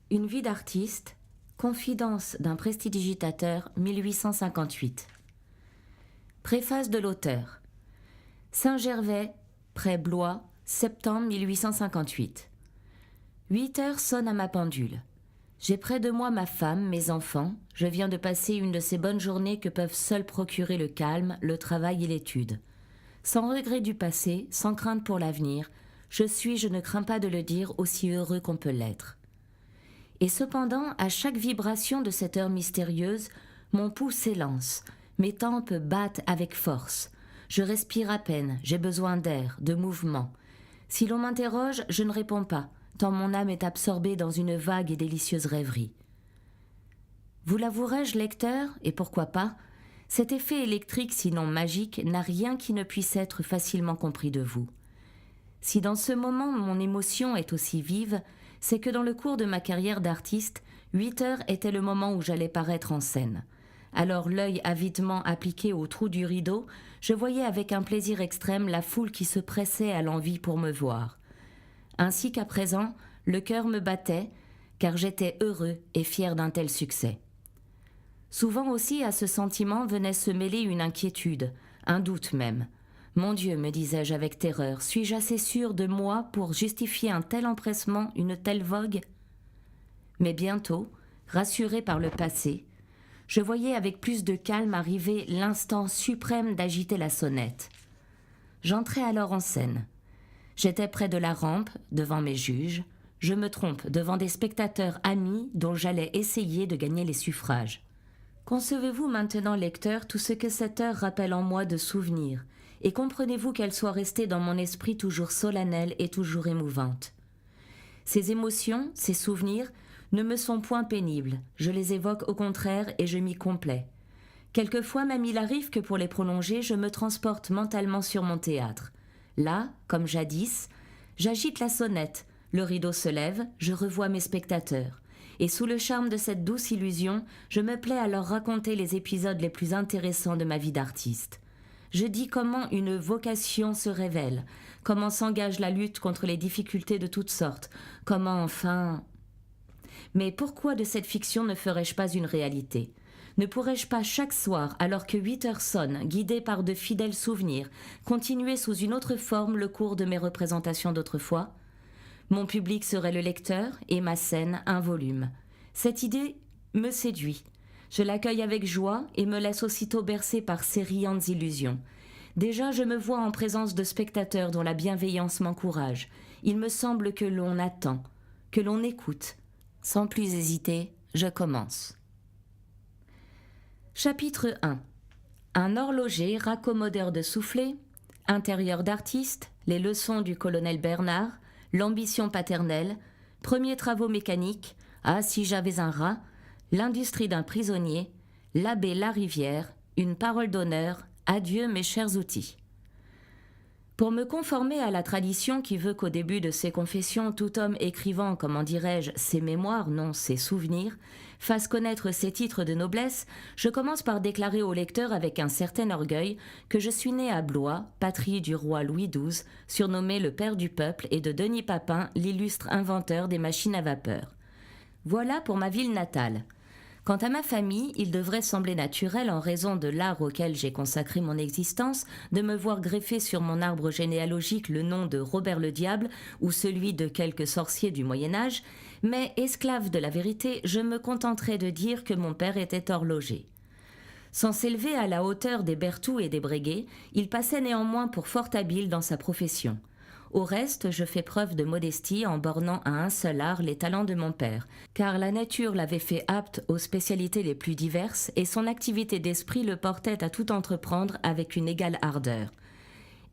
Une vie d'artiste, confidence d'un prestidigitateur 1858. Préface de l'auteur. Saint-Gervais, près Blois, septembre 1858. 8 heures sonnent à ma pendule. J'ai près de moi ma femme, mes enfants. Je viens de passer une de ces bonnes journées que peuvent seules procurer le calme, le travail et l'étude. Sans regret du passé, sans crainte pour l'avenir, je ne crains pas de le dire, aussi heureux qu'on peut l'être. Et cependant, à chaque vibration de cette heure mystérieuse, mon pouls s'élance, mes tempes battent avec force. Je respire à peine, j'ai besoin d'air, de mouvement. Si l'on m'interroge, je ne réponds pas, tant mon âme est absorbée dans une vague et délicieuse rêverie. Vous l'avouerai-je, lecteur, et pourquoi pas, cet effet électrique, sinon magique, n'a rien qui ne puisse être facilement compris de vous. Si dans ce moment mon émotion est aussi vive, c'est que dans le cours de ma carrière d'artiste, 8 heures était le moment où j'allais paraître en scène. Alors l'œil avidement appliqué au trou du rideau, je voyais avec un plaisir extrême la foule qui se pressait à l'envi pour me voir. Ainsi qu'à présent, le cœur me battait, car j'étais heureux et fier d'un tel succès. Souvent aussi à ce sentiment venait se mêler une inquiétude, un doute même. Mon Dieu, me disais-je avec terreur, suis-je assez sûr de moi pour justifier un tel empressement, une telle vogue ? Mais bientôt, rassuré par le passé, je voyais avec plus de calme arriver l'instant suprême d'agiter la sonnette. J'entrais alors en scène. J'étais près de la rampe, devant mes juges. Je me trompe, devant des spectateurs amis dont j'allais essayer de gagner les suffrages. Concevez-vous maintenant, lecteur, tout ce que cette heure rappelle en moi de souvenirs, et comprenez-vous qu'elle soit restée dans mon esprit toujours solennelle et toujours émouvante. Ces émotions, ces souvenirs, ne me sont point pénibles, je les évoque au contraire et je m'y complais. Quelquefois même il arrive que pour les prolonger, je me transporte mentalement sur mon théâtre. Là, comme jadis, j'agite la sonnette, le rideau se lève, je revois mes spectateurs. Et sous le charme de cette douce illusion, je me plais à leur raconter les épisodes les plus intéressants de ma vie d'artiste. Je dis comment une vocation se révèle, comment s'engage la lutte contre les difficultés de toutes sortes, comment enfin... Mais pourquoi de cette fiction ne ferais-je pas une réalité ? Ne pourrais-je pas chaque soir, alors que 8 heures sonnent, guidé par de fidèles souvenirs, continuer sous une autre forme le cours de mes représentations d'autrefois ? Mon public serait le lecteur et ma scène un volume. Cette idée me séduit. Je l'accueille avec joie et me laisse aussitôt bercer par ces riantes illusions. Déjà, je me vois en présence de spectateurs dont la bienveillance m'encourage. Il me semble que l'on attend, que l'on écoute. Sans plus hésiter, je commence. Chapitre 1. Un horloger raccommodeur de soufflets, intérieur d'artiste, les leçons du colonel Bernard, l'ambition paternelle, premiers travaux mécaniques, ah si j'avais un rat, l'industrie d'un prisonnier, l'abbé Larivière, une parole d'honneur, adieu mes chers outils. Pour me conformer à la tradition qui veut qu'au début de ses confessions, tout homme écrivant, comment dirais-je, ses mémoires, non ses souvenirs, fasse connaître ses titres de noblesse, je commence par déclarer au lecteur avec un certain orgueil que je suis né à Blois, patrie du roi Louis XII, surnommé le père du peuple, et de Denis Papin, l'illustre inventeur des machines à vapeur. Voilà pour ma ville natale. Quant à ma famille, il devrait sembler naturel, en raison de l'art auquel j'ai consacré mon existence, de me voir greffer sur mon arbre généalogique le nom de Robert le Diable ou celui de quelque sorcier du Moyen-Âge, mais esclave de la vérité, je me contenterai de dire que mon père était horloger. Sans s'élever à la hauteur des Berthoux et des Breguet, il passait néanmoins pour fort habile dans sa profession. Au reste, je fais preuve de modestie en bornant à un seul art les talents de mon père, car la nature l'avait fait apte aux spécialités les plus diverses et son activité d'esprit le portait à tout entreprendre avec une égale ardeur.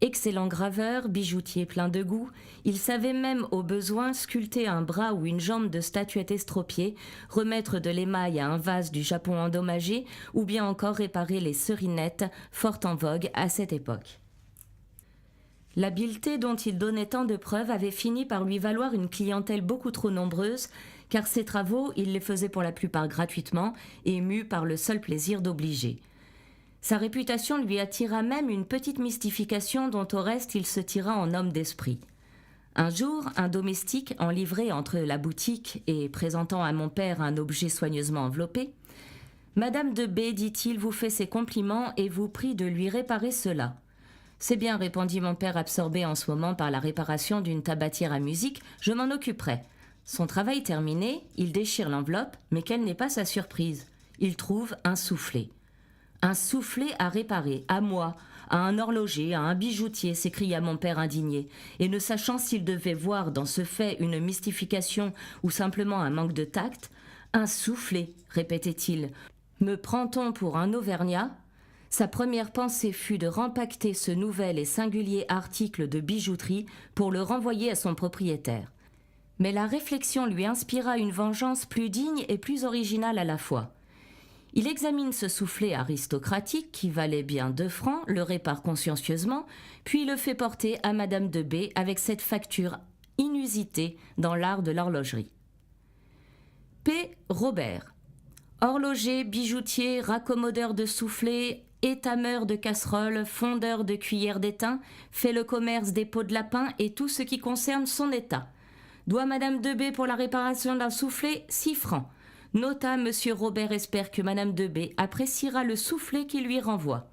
Excellent graveur, bijoutier plein de goût, il savait même au besoin sculpter un bras ou une jambe de statuette estropiée, remettre de l'émail à un vase du Japon endommagé ou bien encore réparer les serinettes fort en vogue à cette époque. L'habileté dont il donnait tant de preuves avait fini par lui valoir une clientèle beaucoup trop nombreuse, car ses travaux, il les faisait pour la plupart gratuitement et mu par le seul plaisir d'obliger. Sa réputation lui attira même une petite mystification dont au reste il se tira en homme d'esprit. Un jour, un domestique en livrée entre la boutique et présentant à mon père un objet soigneusement enveloppé. « Madame de B, dit-il, vous fait ses compliments et vous prie de lui réparer cela. » « C'est bien, répondit mon père absorbé en ce moment par la réparation d'une tabatière à musique, je m'en occuperai. Son travail terminé, il déchire l'enveloppe, mais quelle n'est pas sa surprise? Il trouve un soufflet. Un soufflet à réparer, à moi, à un horloger, à un bijoutier, s'écria mon père indigné, et ne sachant s'il devait voir dans ce fait une mystification ou simplement un manque de tact. « Un soufflet, répétait-il. Me prend-on pour un Auvergnat ?» Sa première pensée fut de rempacter ce nouvel et singulier article de bijouterie pour le renvoyer à son propriétaire. Mais la réflexion lui inspira une vengeance plus digne et plus originale à la fois. Il examine ce soufflet aristocratique qui valait bien 2 francs, le répare consciencieusement, puis le fait porter à Madame de B avec cette facture inusitée dans l'art de l'horlogerie. P. Robert, horloger, bijoutier, raccommodeur de soufflets, étameur de casseroles, fondeur de cuillères d'étain, fait le commerce des pots de lapin et tout ce qui concerne son état. Doit Madame de B pour la réparation d'un soufflet 6 francs. Nota Monsieur Robert espère que Madame de B appréciera le soufflet qu'il lui renvoie.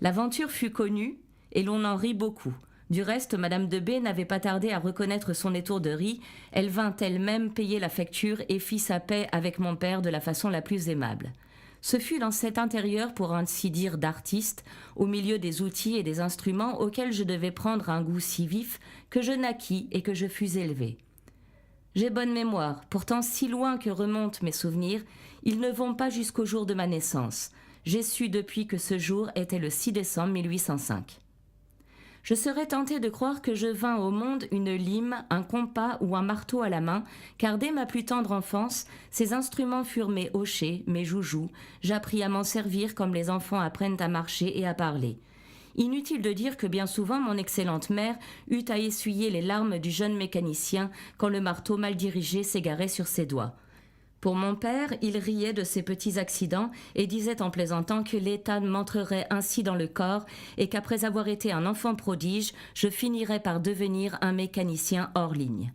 L'aventure fut connue et l'on en rit beaucoup. Du reste, Madame de B n'avait pas tardé à reconnaître son étourderie. Elle vint elle-même payer la facture et fit sa paix avec mon père de la façon la plus aimable. Ce fut dans cet intérieur, pour ainsi dire, d'artiste, au milieu des outils et des instruments auxquels je devais prendre un goût si vif, que je naquis et que je fus élevé. J'ai bonne mémoire, pourtant si loin que remontent mes souvenirs, ils ne vont pas jusqu'au jour de ma naissance. J'ai su depuis que ce jour était le 6 décembre 1805. Je serais tentée de croire que je vins au monde une lime, un compas ou un marteau à la main, car dès ma plus tendre enfance, ces instruments furent mes hochets, mes joujoux. J'appris à m'en servir comme les enfants apprennent à marcher et à parler. Inutile de dire que bien souvent mon excellente mère eut à essuyer les larmes du jeune mécanicien quand le marteau mal dirigé s'égarait sur ses doigts. Pour mon père, il riait de ces petits accidents et disait en plaisantant que l'état m'entrerait ainsi dans le corps et qu'après avoir été un enfant prodige, je finirais par devenir un mécanicien hors ligne.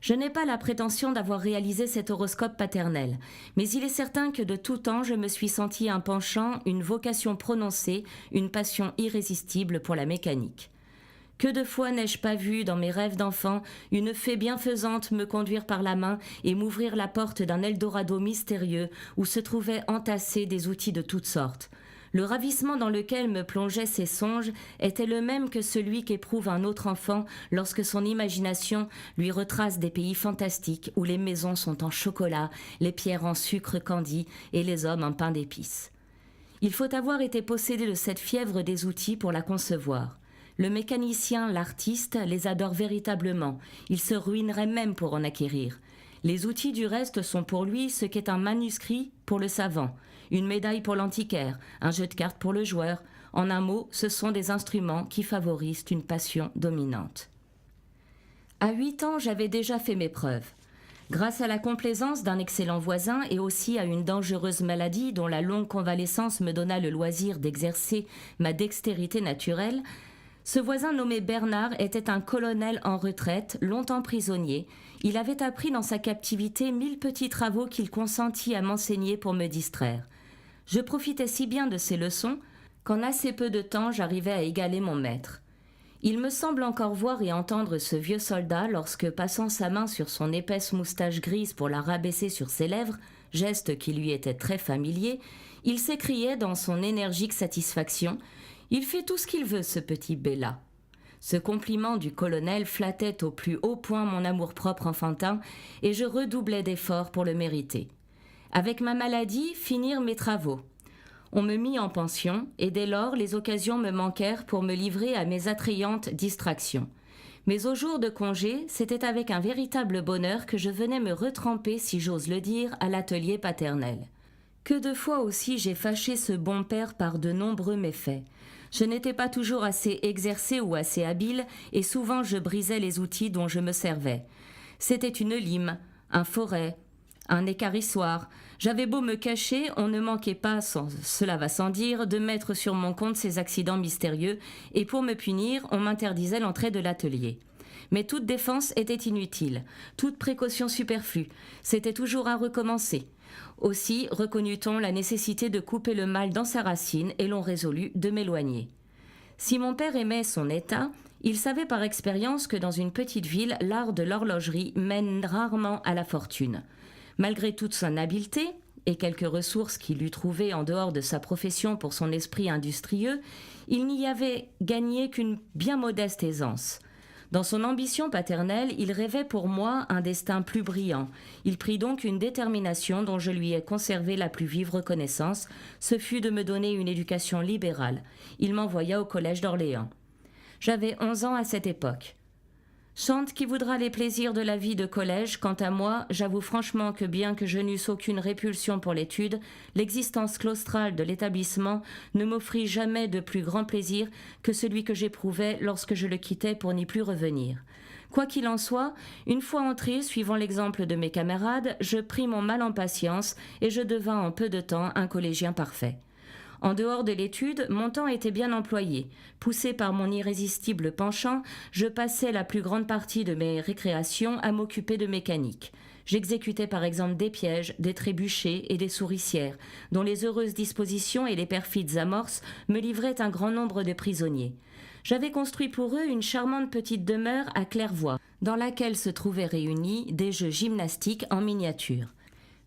Je n'ai pas la prétention d'avoir réalisé cet horoscope paternel, mais il est certain que de tout temps je me suis senti un penchant, une vocation prononcée, une passion irrésistible pour la mécanique. Que de fois n'ai-je pas vu, dans mes rêves d'enfant, une fée bienfaisante me conduire par la main et m'ouvrir la porte d'un Eldorado mystérieux où se trouvaient entassés des outils de toutes sortes. Le ravissement dans lequel me plongeaient ces songes était le même que celui qu'éprouve un autre enfant lorsque son imagination lui retrace des pays fantastiques où les maisons sont en chocolat, les pierres en sucre candi et les hommes en pain d'épices. Il faut avoir été possédé de cette fièvre des outils pour la concevoir. Le mécanicien, l'artiste, les adore véritablement. Il se ruinerait même pour en acquérir. Les outils du reste sont pour lui ce qu'est un manuscrit pour le savant, une médaille pour l'antiquaire, un jeu de cartes pour le joueur. En un mot, ce sont des instruments qui favorisent une passion dominante. À 8 ans, j'avais déjà fait mes preuves. Grâce à la complaisance d'un excellent voisin et aussi à une dangereuse maladie dont la longue convalescence me donna le loisir d'exercer ma dextérité naturelle, ce voisin nommé Bernard était un colonel en retraite, longtemps prisonnier. Il avait appris dans sa captivité 1000 petits travaux qu'il consentit à m'enseigner pour me distraire. Je profitais si bien de ces leçons qu'en assez peu de temps j'arrivais à égaler mon maître. Il me semble encore voir et entendre ce vieux soldat lorsque, passant sa main sur son épaisse moustache grise pour la rabaisser sur ses lèvres, geste qui lui était très familier, il s'écriait dans son énergique satisfaction « Il fait tout ce qu'il veut, ce petit Bella ». Ce compliment du colonel flattait au plus haut point mon amour-propre enfantin et je redoublais d'efforts pour le mériter. Avec ma maladie, finirent mes travaux. On me mit en pension et dès lors les occasions me manquèrent pour me livrer à mes attrayantes distractions. Mais au jour de congé, c'était avec un véritable bonheur que je venais me retremper, si j'ose le dire, à l'atelier paternel. Que de fois aussi j'ai fâché ce bon père par de nombreux méfaits. Je n'étais pas toujours assez exercé ou assez habile, et souvent je brisais les outils dont je me servais. C'était une lime, un forêt, un écarissoir. J'avais beau me cacher, on ne manquait pas, cela va sans dire, de mettre sur mon compte ces accidents mystérieux, et pour me punir, on m'interdisait l'entrée de l'atelier. Mais toute défense était inutile, toute précaution superflue, c'était toujours à recommencer. Aussi reconnut-on la nécessité de couper le mal dans sa racine et l'on résolut de m'éloigner. Si mon père aimait son état, il savait par expérience que dans une petite ville, l'art de l'horlogerie mène rarement à la fortune. Malgré toute son habileté, et quelques ressources qu'il eût trouvées en dehors de sa profession pour son esprit industrieux, il n'y avait gagné qu'une bien modeste aisance. Dans son ambition paternelle, il rêvait pour moi un destin plus brillant. Il prit donc une détermination dont je lui ai conservé la plus vive reconnaissance, ce fut de me donner une éducation libérale. Il m'envoya au collège d'Orléans. J'avais 11 ans à cette époque. Chante qui voudra les plaisirs de la vie de collège, quant à moi, j'avoue franchement que bien que je n'eusse aucune répulsion pour l'étude, l'existence claustrale de l'établissement ne m'offrit jamais de plus grand plaisir que celui que j'éprouvais lorsque je le quittais pour n'y plus revenir. Quoi qu'il en soit, une fois entré, suivant l'exemple de mes camarades, je pris mon mal en patience et je devins en peu de temps un collégien parfait. En dehors de l'étude, mon temps était bien employé. Poussé par mon irrésistible penchant, je passais la plus grande partie de mes récréations à m'occuper de mécanique. J'exécutais par exemple des pièges, des trébuchets et des souricières, dont les heureuses dispositions et les perfides amorces me livraient un grand nombre de prisonniers. J'avais construit pour eux une charmante petite demeure à claire-voie, dans laquelle se trouvaient réunis des jeux gymnastiques en miniature.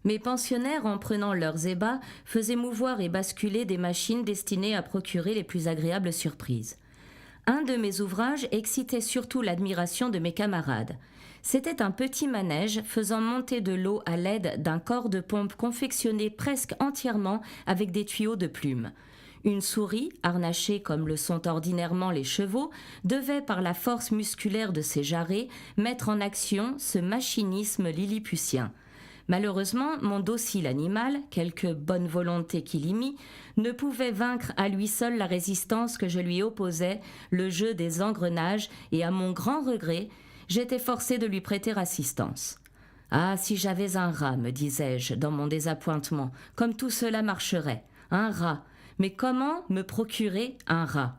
Mes pensionnaires, en prenant leurs ébats, faisaient mouvoir et basculer des machines destinées à procurer les plus agréables surprises. Un de mes ouvrages excitait surtout l'admiration de mes camarades. C'était un petit manège faisant monter de l'eau à l'aide d'un corps de pompe confectionné presque entièrement avec des tuyaux de plumes. Une souris, harnachée comme le sont ordinairement les chevaux, devait, par la force musculaire de ses jarrets, mettre en action ce machinisme lilliputien. Malheureusement, mon docile animal, quelque bonne volonté qu'il y mit, ne pouvait vaincre à lui seul la résistance que je lui opposais, le jeu des engrenages, et à mon grand regret, j'étais forcé de lui prêter assistance. « Ah, si j'avais un rat, me disais-je dans mon désappointement, comme tout cela marcherait. Un rat. Mais comment me procurer un rat ?»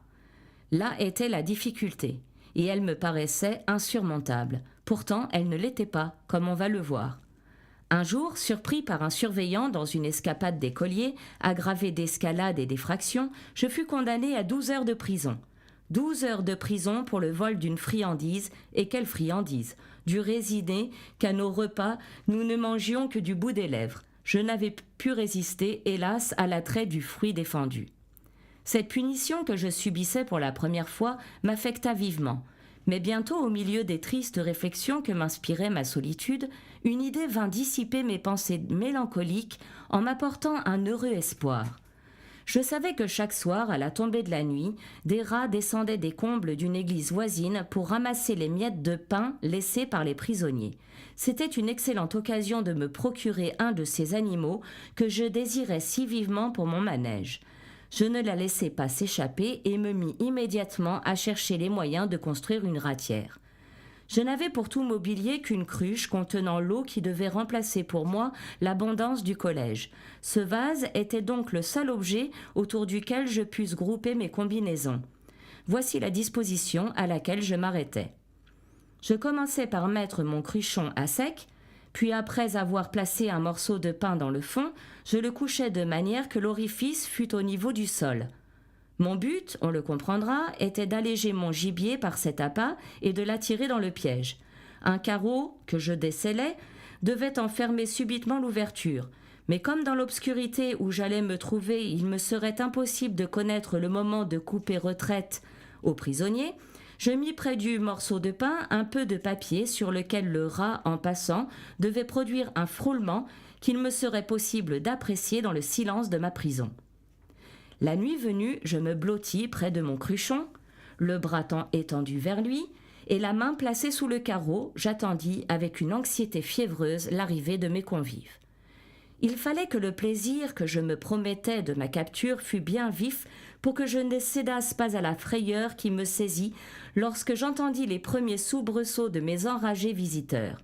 Là était la difficulté, et elle me paraissait insurmontable. Pourtant, elle ne l'était pas, comme on va le voir. Un jour, surpris par un surveillant dans une escapade d'écoliers, aggravé d'escalade et d'effraction, je fus condamné à 12 heures de prison. 12 heures de prison pour le vol d'une friandise, et quelle friandise! Du résiné qu'à nos repas, nous ne mangions que du bout des lèvres. Je n'avais pu résister, hélas, à l'attrait du fruit défendu. Cette punition que je subissais pour la première fois m'affecta vivement. Mais bientôt, au milieu des tristes réflexions que m'inspirait ma solitude, une idée vint dissiper mes pensées mélancoliques en m'apportant un heureux espoir. Je savais que chaque soir, à la tombée de la nuit, des rats descendaient des combles d'une église voisine pour ramasser les miettes de pain laissées par les prisonniers. C'était une excellente occasion de me procurer un de ces animaux que je désirais si vivement pour mon manège. Je ne la laissai pas s'échapper et me mis immédiatement à chercher les moyens de construire une ratière. Je n'avais pour tout mobilier qu'une cruche contenant l'eau qui devait remplacer pour moi l'abondance du collège. Ce vase était donc le seul objet autour duquel je pusse grouper mes combinaisons. Voici la disposition à laquelle je m'arrêtais. Je commençai par mettre mon cruchon à sec, puis après avoir placé un morceau de pain dans le fond, je le couchai de manière que l'orifice fût au niveau du sol. Mon but, on le comprendra, était d'alléger mon gibier par cet appât et de l'attirer dans le piège. Un carreau, que je descellais, devait en fermer subitement l'ouverture. Mais comme dans l'obscurité où j'allais me trouver, il me serait impossible de connaître le moment de couper retraite aux prisonniers, je mis près du morceau de pain un peu de papier sur lequel le rat, en passant, devait produire un frôlement qu'il me serait possible d'apprécier dans le silence de ma prison. La nuit venue, je me blottis près de mon cruchon, le bras étendu vers lui, et la main placée sous le carreau, j'attendis avec une anxiété fiévreuse l'arrivée de mes convives. Il fallait que le plaisir que je me promettais de ma capture fût bien vif pour que je ne cédasse pas à la frayeur qui me saisit lorsque j'entendis les premiers soubresauts de mes enragés visiteurs.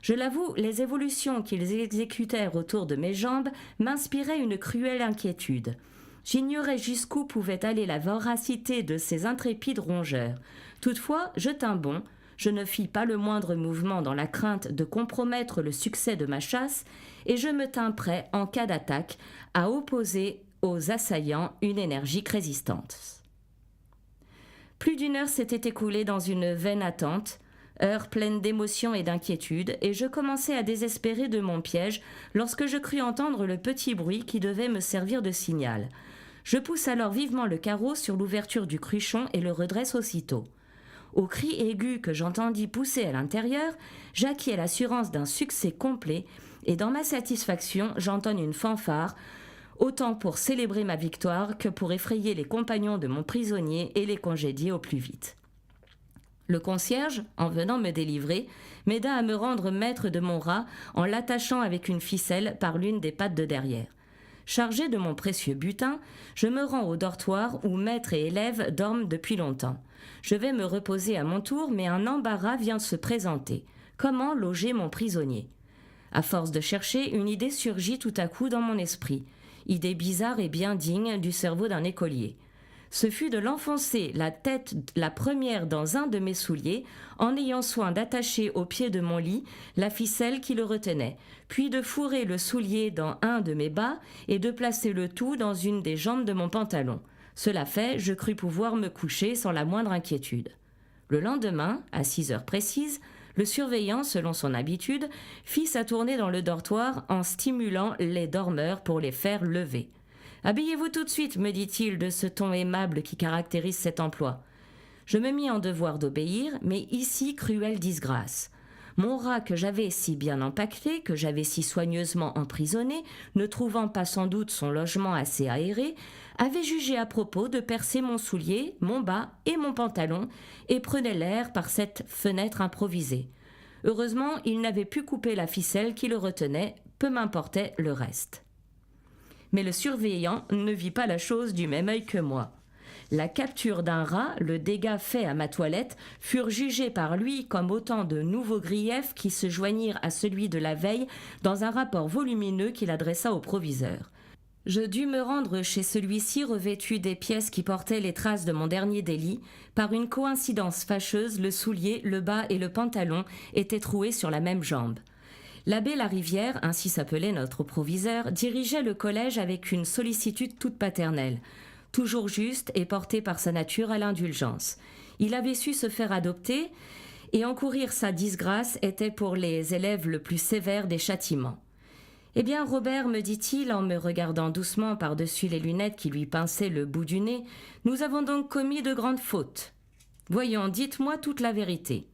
Je l'avoue, les évolutions qu'ils exécutèrent autour de mes jambes m'inspiraient une cruelle inquiétude. J'ignorais jusqu'où pouvait aller la voracité de ces intrépides rongeurs. Toutefois, je tins bon, je ne fis pas le moindre mouvement dans la crainte de compromettre le succès de ma chasse, et je me tins prêt, en cas d'attaque, à opposer aux assaillants une énergique résistance. Plus d'une heure s'était écoulée dans une vaine attente, heure pleine d'émotion et d'inquiétude, et je commençais à désespérer de mon piège lorsque je crus entendre le petit bruit qui devait me servir de signal. Je pousse alors vivement le carreau sur l'ouverture du cruchon et le redresse aussitôt. Au cri aigu que j'entendis pousser à l'intérieur, j'acquis l'assurance d'un succès complet, et dans ma satisfaction, j'entonne une fanfare, autant pour célébrer ma victoire que pour effrayer les compagnons de mon prisonnier et les congédier au plus vite. Le concierge, en venant me délivrer, m'aida à me rendre maître de mon rat en l'attachant avec une ficelle par l'une des pattes de derrière. Chargé de mon précieux butin, je me rends au dortoir où maître et élève dorment depuis longtemps. Je vais me reposer à mon tour, mais un embarras vient se présenter. Comment loger mon prisonnier ? À force de chercher, une idée surgit tout à coup dans mon esprit. Idée bizarre et bien digne du cerveau d'un écolier. Ce fut de l'enfoncer la tête la première dans un de mes souliers, en ayant soin d'attacher au pied de mon lit la ficelle qui le retenait, puis de fourrer le soulier dans un de mes bas et de placer le tout dans une des jambes de mon pantalon. Cela fait, je crus pouvoir me coucher sans la moindre inquiétude. Le lendemain, à 6 heures précises, le surveillant, selon son habitude, fit sa tournée dans le dortoir en stimulant les dormeurs pour les faire lever. « Habillez-vous tout de suite, me dit-il de ce ton aimable qui caractérise cet emploi. » Je me mis en devoir d'obéir, mais ici, cruelle disgrâce. Mon rat que j'avais si bien empaqueté, que j'avais si soigneusement emprisonné, ne trouvant pas sans doute son logement assez aéré, avait jugé à propos de percer mon soulier, mon bas et mon pantalon, et prenait l'air par cette fenêtre improvisée. Heureusement, il n'avait pu couper la ficelle qui le retenait, peu m'importait le reste. Mais le surveillant ne vit pas la chose du même œil que moi. La capture d'un rat, le dégât fait à ma toilette, furent jugés par lui comme autant de nouveaux griefs qui se joignirent à celui de la veille dans un rapport volumineux qu'il adressa au proviseur. Je dus me rendre chez celui-ci revêtu des pièces qui portaient les traces de mon dernier délit. Par une coïncidence fâcheuse, le soulier, le bas et le pantalon étaient troués sur la même jambe. L'abbé Larivière, ainsi s'appelait notre proviseur, dirigeait le collège avec une sollicitude toute paternelle, toujours juste et porté par sa nature à l'indulgence. Il avait su se faire adopter, et encourir sa disgrâce était pour les élèves le plus sévère des châtiments. « Eh bien, Robert, me dit-il en me regardant doucement par-dessus les lunettes qui lui pinçaient le bout du nez, nous avons donc commis de grandes fautes. Voyons, dites-moi toute la vérité. »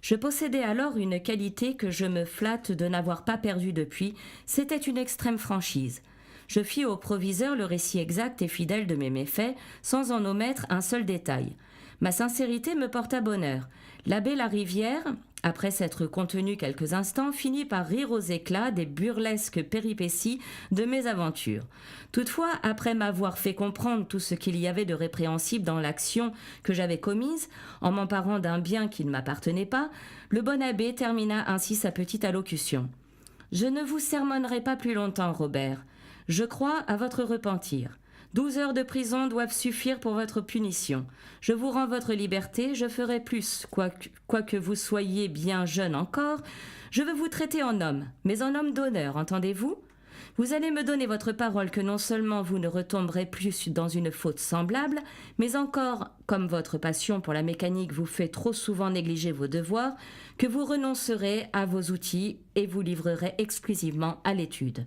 Je possédais alors une qualité que je me flatte de n'avoir pas perdue depuis, c'était une extrême franchise. Je fis au proviseur le récit exact et fidèle de mes méfaits, sans en omettre un seul détail. Ma sincérité me porta bonheur. L'abbé Larivière, après s'être contenu quelques instants, finit par rire aux éclats des burlesques péripéties de mes aventures. Toutefois, après m'avoir fait comprendre tout ce qu'il y avait de répréhensible dans l'action que j'avais commise, en m'emparant d'un bien qui ne m'appartenait pas, le bon abbé termina ainsi sa petite allocution. « Je ne vous sermonnerai pas plus longtemps, Robert. Je crois à votre repentir. 12 heures de prison doivent suffire pour votre punition. Je vous rends votre liberté, je ferai plus, quoique vous soyez bien jeune encore. Je veux vous traiter en homme, mais en homme d'honneur, entendez-vous ? Vous allez me donner votre parole que non seulement vous ne retomberez plus dans une faute semblable, mais encore, comme votre passion pour la mécanique vous fait trop souvent négliger vos devoirs, que vous renoncerez à vos outils et vous livrerez exclusivement à l'étude. »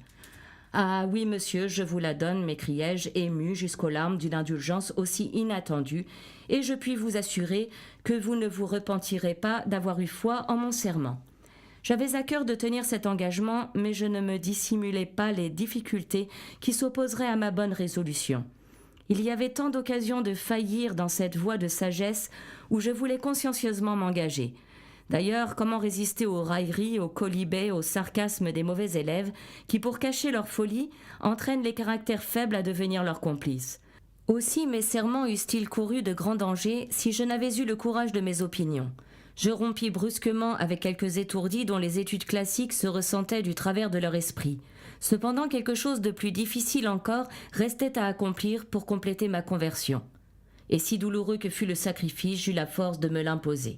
« Ah oui, monsieur, je vous la donne, m'écriai-je, ému jusqu'aux larmes d'une indulgence aussi inattendue, et je puis vous assurer que vous ne vous repentirez pas d'avoir eu foi en mon serment. » J'avais à cœur de tenir cet engagement, mais je ne me dissimulais pas les difficultés qui s'opposeraient à ma bonne résolution. Il y avait tant d'occasions de faillir dans cette voie de sagesse où je voulais consciencieusement m'engager. D'ailleurs, comment résister aux railleries, aux colibets, aux sarcasmes des mauvais élèves qui, pour cacher leur folie, entraînent les caractères faibles à devenir leurs complices. Aussi mes serments eussent-ils couru de grands dangers si je n'avais eu le courage de mes opinions. Je rompis brusquement avec quelques étourdis dont les études classiques se ressentaient du travers de leur esprit. Cependant, quelque chose de plus difficile encore restait à accomplir pour compléter ma conversion. Et si douloureux que fut le sacrifice, j'eus la force de me l'imposer.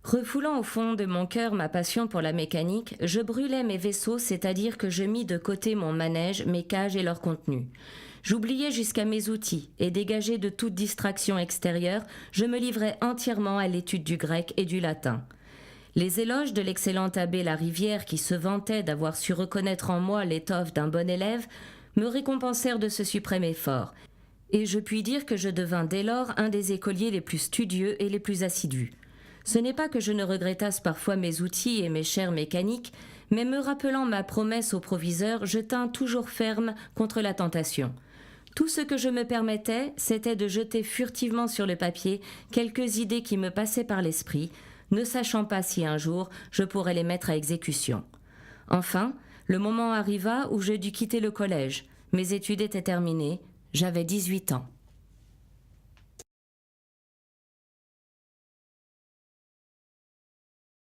Refoulant au fond de mon cœur ma passion pour la mécanique, je brûlais mes vaisseaux, c'est-à-dire que je mis de côté mon manège, mes cages et leur contenu. J'oubliais jusqu'à mes outils, et dégagé de toute distraction extérieure, je me livrais entièrement à l'étude du grec et du latin. Les éloges de l'excellent abbé Larivière, qui se vantait d'avoir su reconnaître en moi l'étoffe d'un bon élève, me récompensèrent de ce suprême effort, et je puis dire que je devins dès lors un des écoliers les plus studieux et les plus assidus. Ce n'est pas que je ne regrettasse parfois mes outils et mes chairs mécaniques, mais me rappelant ma promesse au proviseur, je tins toujours ferme contre la tentation. Tout ce que je me permettais, c'était de jeter furtivement sur le papier quelques idées qui me passaient par l'esprit, ne sachant pas si un jour je pourrais les mettre à exécution. Enfin, le moment arriva où je dus quitter le collège. Mes études étaient terminées, j'avais 18 ans.